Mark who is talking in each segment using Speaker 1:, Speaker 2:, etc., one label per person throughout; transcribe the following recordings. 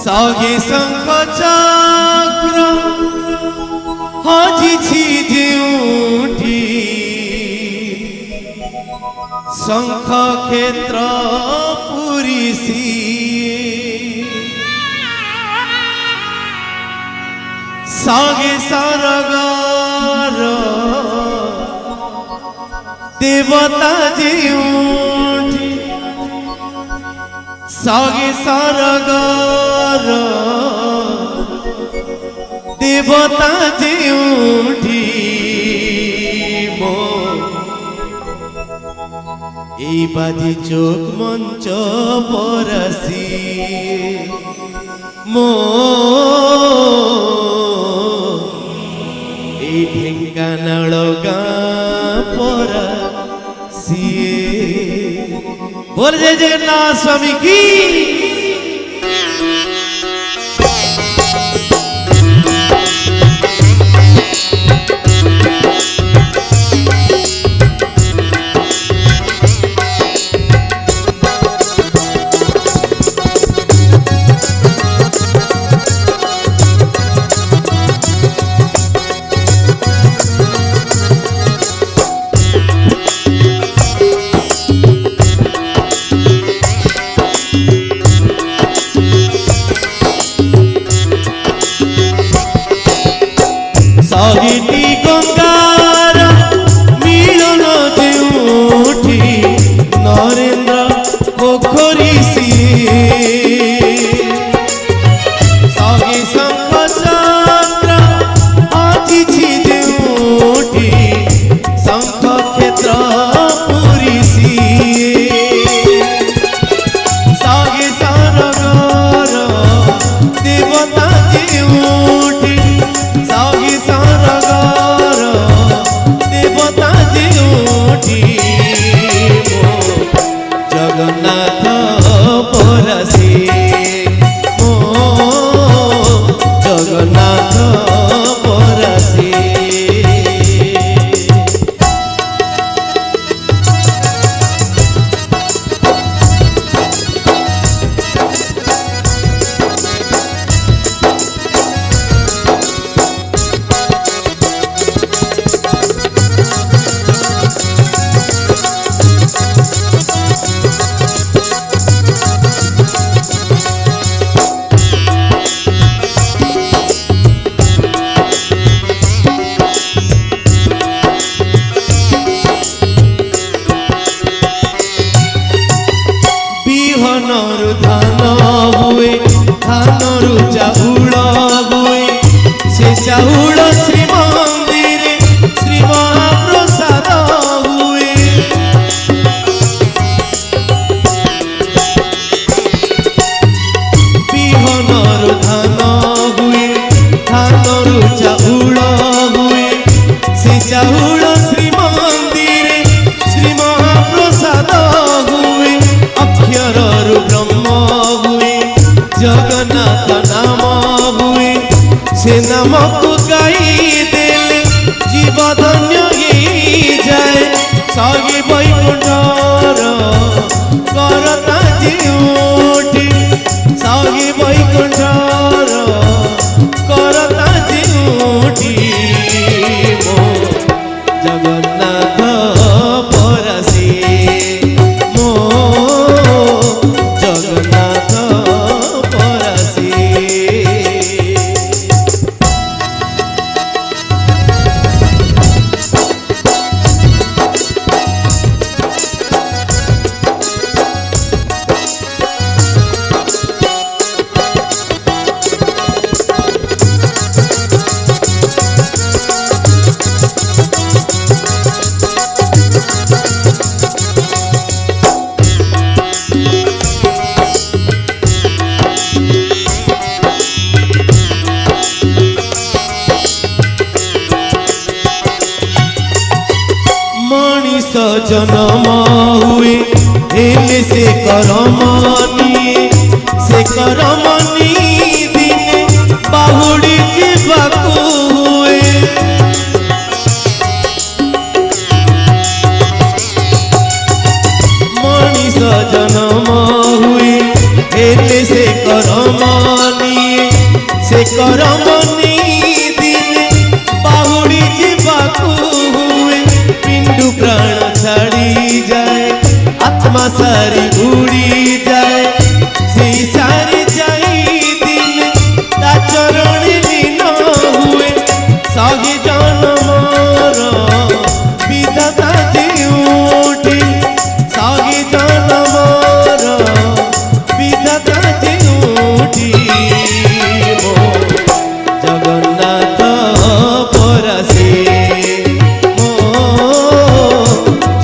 Speaker 1: सगे शंख चक्र हजिछि जेउठी शंख क्षेत्र पुरीसी सगे सरगर देवता जेउठी सगे सरगर देवता जेउठी मो এই বাজি চোখ মঞ্চ পরাসি মো এই ঢেঙ্কানাল গাঁ পরাসি बोल जय जगन्नाथ स्वामी की। सगिटी गंगार मिलन जेउठी नरेंद्र पोखरी सगे शंख चक्र हजिछि जेउठी शंख क्षेत्र पुरीसी सगे सरगर देवता जेउठी सगे सरगर देवता जेउठी जगन्नाथ परासी मो जगन्नाथ परासी धानरु धान हुए धानरु चाउल हुए से चाउल श्री मंदिर श्री महाप्रसाद हुए बिहनरु धान हुए धानरु चाउल हुए से चाउल श्री मंदिर श्री महाप्रसाद हुए अक्षर ब्रह्म हुए जगन्नाथ नाम हुए से नाम को गाई देले जीव धन्य जाए सगे वैकुंठर करता जेउठी सगे वैकुंठर करता जेउठी मो जगन्नाथ परासी मो जगन्नाथ परासी जन्म हुए हेले से करमनी दिने बाहुड़ी जीवाकू हुए मनीष जन्म हुए हेले से करमनी କରମନି ଦିନେ ବାହୁଡ଼ି ଯିବାକୁ ହୁଏ ପିଣ୍ଡୁ ପ୍ରାଣ ଛାଡ଼ି ଯାଏ ଆତ୍ମା ସାରି ଉଡ଼ି ଯାଏ ସେଇ ସାରି ଯାଇ ଦିନେ ତା ଚରଣେ ଲୀନ ହୁଏ ସହି ଜନମର ବିଧାତା ଯେଉଁଠି ସହି ଜନମର ବିଧାତା ଯେଉଁଠି ମୋ ଜଗନ୍ନାଥ ପରାସେ ମୋ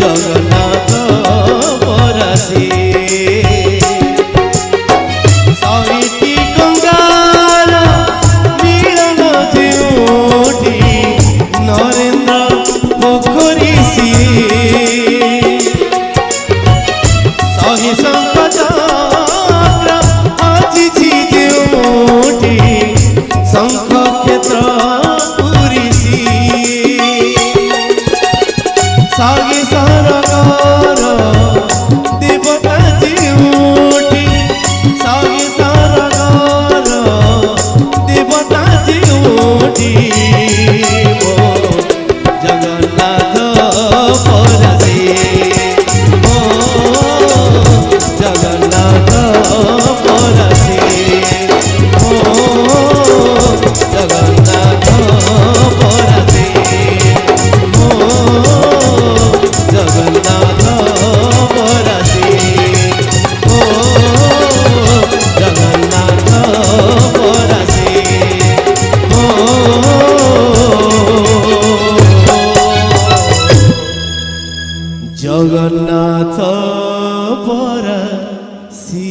Speaker 1: ଜଗନ୍ନାଥ ପରାସେ ସହିଟି ଗଙ୍ଗାର ମିଳନ ଯେଉଁଠି ନରେନ୍ଦ୍ର ପୋଖରୀ ସିଏ ସହି ଶଙ୍ଖଚକ୍ର ଆସିଛି ଯେଉଁଠି ଶଙ୍ଖ କ୍ଷେତ୍ର ପୁରୀ ସିଏ ସହି ସରଗର ଦେବତା ଯେଉଁଠି ସହି ସରଗର ଦେବତା ଯେଉଁଠି ମୋ ଜଗନ୍ନାଥ ପରାସେ ମୋ ଜଗନ୍ନାଥ ପରାସେ ମୋ ଜଗନ୍ନାଥ ପରାସେ ମୋ ଜଗନ୍ନାଥ ପରାସେ ମୋ ଜଗନ୍ନାଥ ପରାସେ ମୋ ଜଗନ୍ନାଥ ପରାସେ।